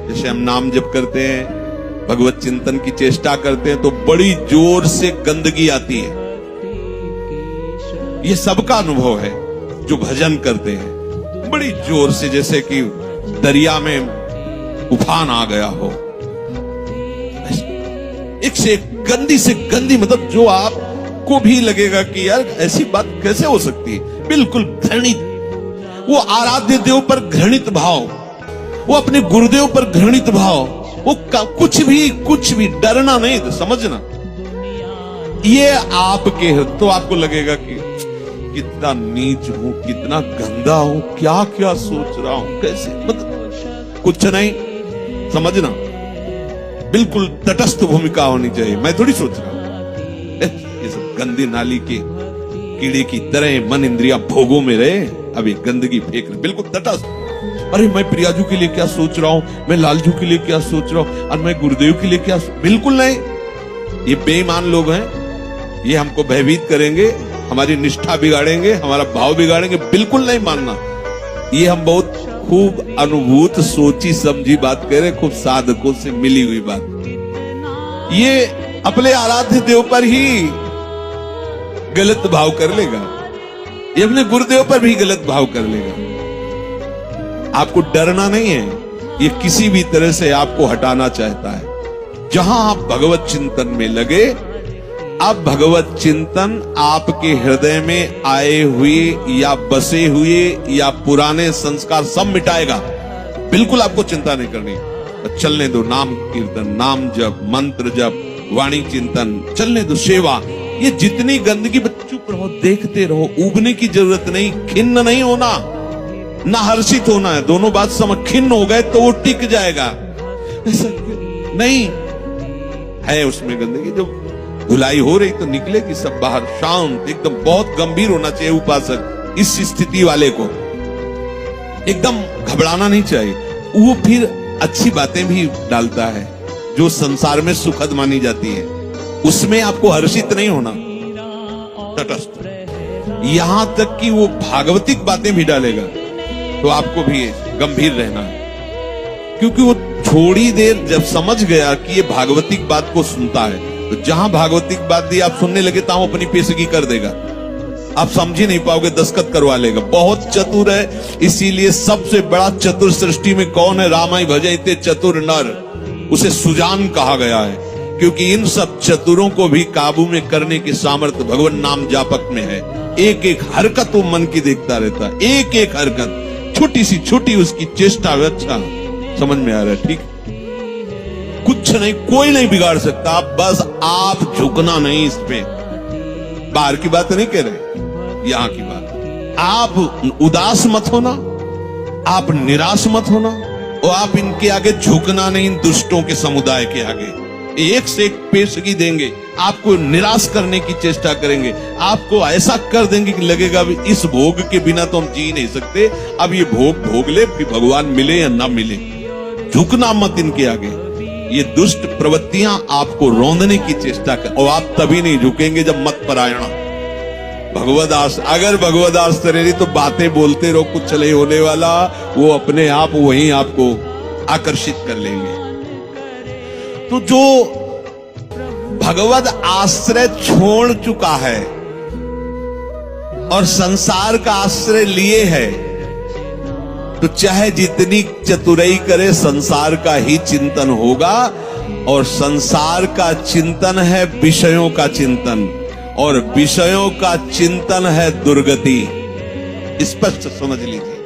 जैसे हम नाम जप करते हैं, भगवत चिंतन की चेष्टा करते हैं, तो बड़ी जोर से गंदगी आती है। ये सबका अनुभव है जो भजन करते हैं, बड़ी जोर से, जैसे कि दरिया में उफान आ गया हो। एक से गंदी, मतलब जो आपको भी लगेगा कि यार ऐसी बात कैसे हो सकती है, बिल्कुल घृणित। वो आराध्य देव पर घृणित भाव, वो अपने गुरुदेव पर घृणित भाव, वो कुछ भी डरना नहीं, तो समझना ये आपके, तो आपको लगेगा कि कितना नीच हूं, कितना गंदा हूं, क्या क्या सोच रहा हूं, कैसे, मतलब कुछ नहीं, समझना बिल्कुल तटस्थ भूमिका होनी चाहिए। मैं थोड़ी सोच रहा हूं ये सब गंदी नाली के कीड़े की तरह मन इंद्रिया भोगों में रहे, अभी गंदगी फेंक रहे, बिल्कुल तटस्थ। अरे मैं प्रियाजू के लिए क्या सोच रहा हूं, मैं लालजू के लिए क्या सोच रहा हूं, और मैं गुरुदेव के लिए क्या, बिल्कुल नहीं। ये बेईमान लोग हैं, ये हमको भयभीत करेंगे, हमारी निष्ठा बिगाड़ेंगे, हमारा भाव बिगाड़ेंगे, बिल्कुल नहीं मानना। ये हम बहुत खूब अनुभूत सोची समझी बात कह रहे, खूब साधकों से मिली हुई बात। ये अपने आराध्य देव पर ही गलत भाव कर लेगा, ये अपने गुरुदेव पर भी गलत भाव कर लेगा। आपको डरना नहीं है, ये किसी भी तरह से आपको हटाना चाहता है। जहां आप भगवत चिंतन में लगे, अब भगवत चिंतन आपके हृदय में आए हुए या बसे हुए या पुराने संस्कार सब मिटाएगा। बिल्कुल आपको चिंता नहीं करनी, चलने दो नाम कीर्तन, नाम जप, मंत्र जप, वाणी चिंतन, चलने दो सेवा। ये जितनी गंदगी, चुप रहो, देखते रहो, उबने की जरूरत नहीं, खिन्न नहीं होना, ना हर्षित होना है, दोनों बात समझ। खिन्न हो गए तो वो टिक जाएगा, ऐसा नहीं है। उसमें गंदगी जो धुलाई हो रही तो निकलेगी सब बाहर, शांत एकदम। बहुत गंभीर होना चाहिए उपासक, इस स्थिति वाले को एकदम घबराना नहीं चाहिए। वो फिर अच्छी बातें भी डालता है जो संसार में सुखद मानी जाती है, उसमें आपको हर्षित नहीं होना, तटस्थ। यहां तक कि वो भागवतिक बातें भी डालेगा तो आपको भी गंभीर रहना है, क्योंकि वो थोड़ी देर जब समझ गया कि ये भागवतिक बात को सुनता है, तो जहां भागवतिक बात दी आप सुनने लगे, तो वो अपनी पेशगी कर देगा, आप समझ ही नहीं पाओगे, दस्तखत करवा लेगा। बहुत चतुर है, इसीलिए सबसे बड़ा चतुर सृष्टि में कौन है? रामाय भजते चतुर नर, उसे सुजान कहा गया है, क्योंकि इन सब चतुरों को भी काबू में करने की सामर्थ्य भगवान नाम जापक में है। एक एक हरकत वो मन की देखता रहता है, एक एक हरकत, छोटी सी छोटी उसकी चेष्टा। अच्छा समझ में आ रहा है? ठीक, कुछ नहीं, कोई नहीं बिगाड़ सकता, बस आप झुकना नहीं इस पे। बाहर की बात नहीं कह रहे, यहां की बात। आप उदास मत होना, आप निराश मत होना, और आप इनके आगे झुकना नहीं, इन दुष्टों के समुदाय के आगे। एक से एक पेशगी देंगे, आपको निराश करने की चेष्टा करेंगे, आपको ऐसा कर देंगे कि लगेगा भी इस भोग के बिना तो हम जी नहीं सकते, अब ये भोग भोग ले, फिर भगवान मिले या ना मिले। झुकना मत इनके आगे, ये दुष्ट प्रवृत्तियां आपको रौंदने की चेष्टा कर, और आप तभी नहीं झुकेंगे जब मत परायणा भगवदास। अगर भगवदास तरेरी तो बातें बोलते रहो, कुछ नहीं होने वाला, वो अपने आप वहीं आपको आकर्षित कर लेंगे। तो जो भगवद आश्रय छोड़ चुका है और संसार का आश्रय लिए है, तो चाहे जितनी चतुराई करे, संसार का ही चिंतन होगा। और संसार का चिंतन है विषयों का चिंतन, और विषयों का चिंतन है दुर्गति। स्पष्ट समझ लीजिए,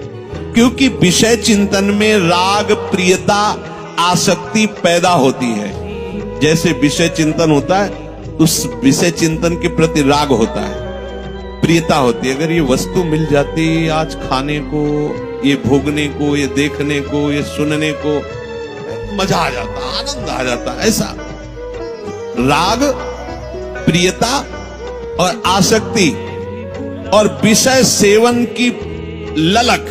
क्योंकि विषय चिंतन में राग, प्रियता, आसक्ति पैदा होती है। जैसे विषय चिंतन होता है, उस विषय चिंतन के प्रति राग होता है, प्रियता होती है। अगर ये वस्तु मिल जाती आज खाने को, ये भोगने को, ये देखने को, ये सुनने को, मजा आ जाता, आनंद आ जाता। ऐसा राग, प्रियता और आसक्ति और विषय सेवन की ललक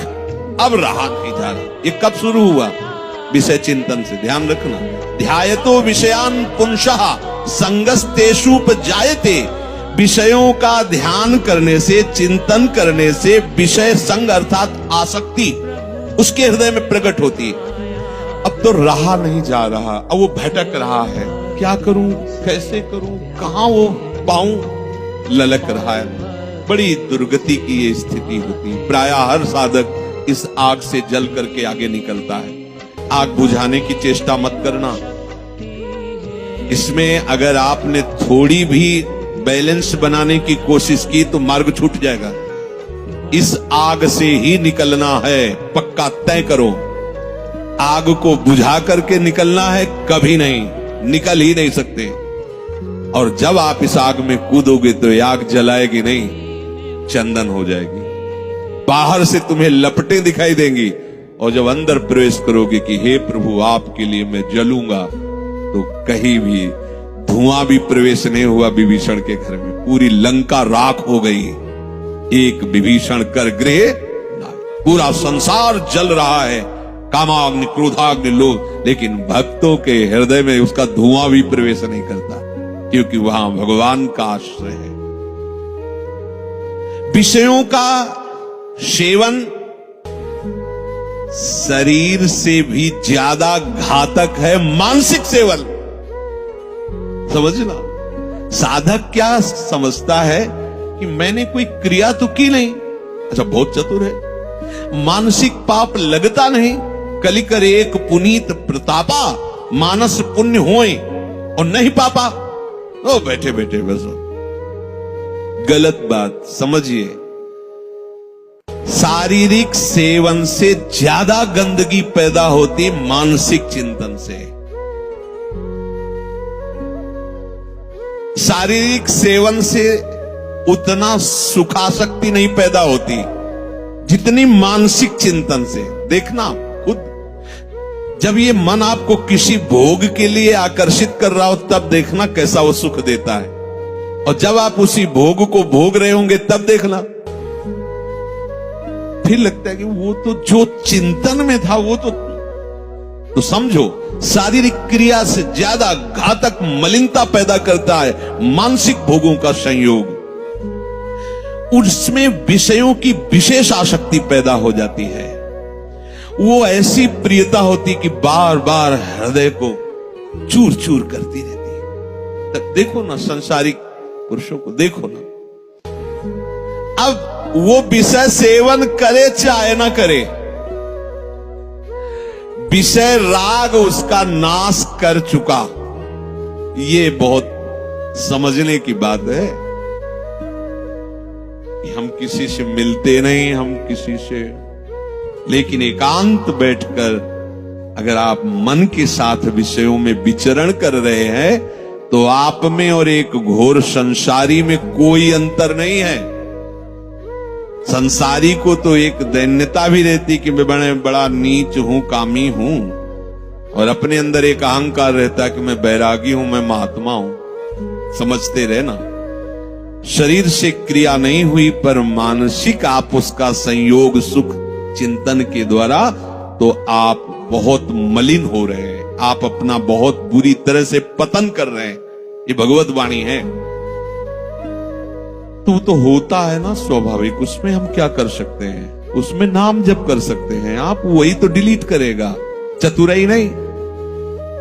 अब रहा नहीं जा रहा। ये कब शुरू हुआ? विषय चिंतन से। ध्यान रखना, ध्यायतो विषयान पुंसः संगस्तेषुपजायते। विषयों का ध्यान करने से, चिंतन करने से विषय संग अर्थात आसक्ति उसके हृदय में प्रकट होती है। अब तो रहा नहीं जा रहा, अब वो भटक रहा है, क्या करूं, कैसे करूं, कहां वो पाऊं, ललक रहा है। बड़ी दुर्गति की ये स्थिति होती है। प्रायः हर साधक इस आग से जल करके आगे निकलता है। आग बुझाने की चेष्टा मत करना। इसमें अगर आपने थोड़ी भी बैलेंस बनाने की कोशिश की तो मार्ग छूट जाएगा। इस आग से ही निकलना है, पक्का तय करो। आग को बुझा करके निकलना है, कभी नहीं, निकल ही नहीं सकते। और जब आप इस आग में कूदोगे तो ये आग जलाएगी नहीं, चंदन हो जाएगी। बाहर से तुम्हें लपटें दिखाई देंगी, और जब अंदर प्रवेश करोगे कि हे प्रभु आपके लिए मैं जलूंगा, तो कहीं भी धुआं भी प्रवेश नहीं हुआ विभीषण के घर में। पूरी लंका राख हो गई, एक विभीषण कर गृह, पूरा संसार जल रहा है, कामाग्नि क्रोधाग्नि लोभ, लेकिन भक्तों के हृदय में उसका धुआं भी प्रवेश नहीं करता, क्योंकि वहां भगवान का आश्रय है। विषयों का सेवन शरीर से भी ज्यादा घातक है मानसिक सेवन। समझना, साधक क्या समझता है कि मैंने कोई क्रिया तो की नहीं, अच्छा बहुत चतुर है, मानसिक पाप लगता नहीं, कलिकर एक पुनीत प्रतापा, मानस पुण्य होए और नहीं पापा, ओ बैठे बैठे बस। गलत बात समझिए। शारीरिक सेवन से ज्यादा गंदगी पैदा होती मानसिक चिंतन से। शारीरिक सेवन से उतना सुखासक्ति नहीं पैदा होती जितनी मानसिक चिंतन से। देखना खुद, जब ये मन आपको किसी भोग के लिए आकर्षित कर रहा हो तब देखना कैसा वो सुख देता है, और जब आप उसी भोग को भोग रहे होंगे तब देखना फिर लगता है कि वो तो जो चिंतन में था वो तो समझो शारीरिक क्रिया से ज्यादा घातक मलिनता पैदा करता है मानसिक भोगों का संयोग। उसमें विषयों की विशेष आसक्ति पैदा हो जाती है। वो ऐसी प्रियता होती कि बार बार हृदय को चूर चूर करती रहती है। तब देखो ना संसारिक पुरुषों को, देखो ना, अब वो विषय सेवन करे चाहे ना करे, विषय राग उसका नाश कर चुका। ये बहुत समझने की बात है कि हम किसी से मिलते नहीं, हम किसी से, लेकिन एकांत बैठकर अगर आप मन के साथ विषयों में विचरण कर रहे हैं तो आप में और एक घोर संसारी में कोई अंतर नहीं है। संसारी को तो एक दैन्यता भी रहती कि मैं बड़ा नीच हूं, कामी हूं, और अपने अंदर एक अहंकार रहता है कि मैं बैरागी हूं, मैं महात्मा हूं। समझते रहे ना, शरीर से क्रिया नहीं हुई पर मानसिक आप उसका संयोग सुख चिंतन के द्वारा, तो आप बहुत मलिन हो रहे हैं, आप अपना बहुत बुरी तरह से पतन कर रहे हैं। ये भगवत वाणी है। तो होता है ना स्वाभाविक, उसमें हम क्या कर सकते हैं, उसमें नाम जप कर सकते हैं आप, वही तो डिलीट करेगा, चतुराई नहीं।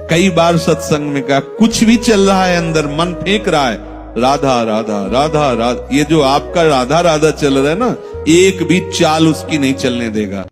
कई बार सत्संग में कहा, कुछ भी चल रहा है अंदर, मन फेंक रहा है राधा राधा राधा राधा, ये जो आपका राधा राधा चल रहा है ना, एक भी चाल उसकी नहीं चलने देगा।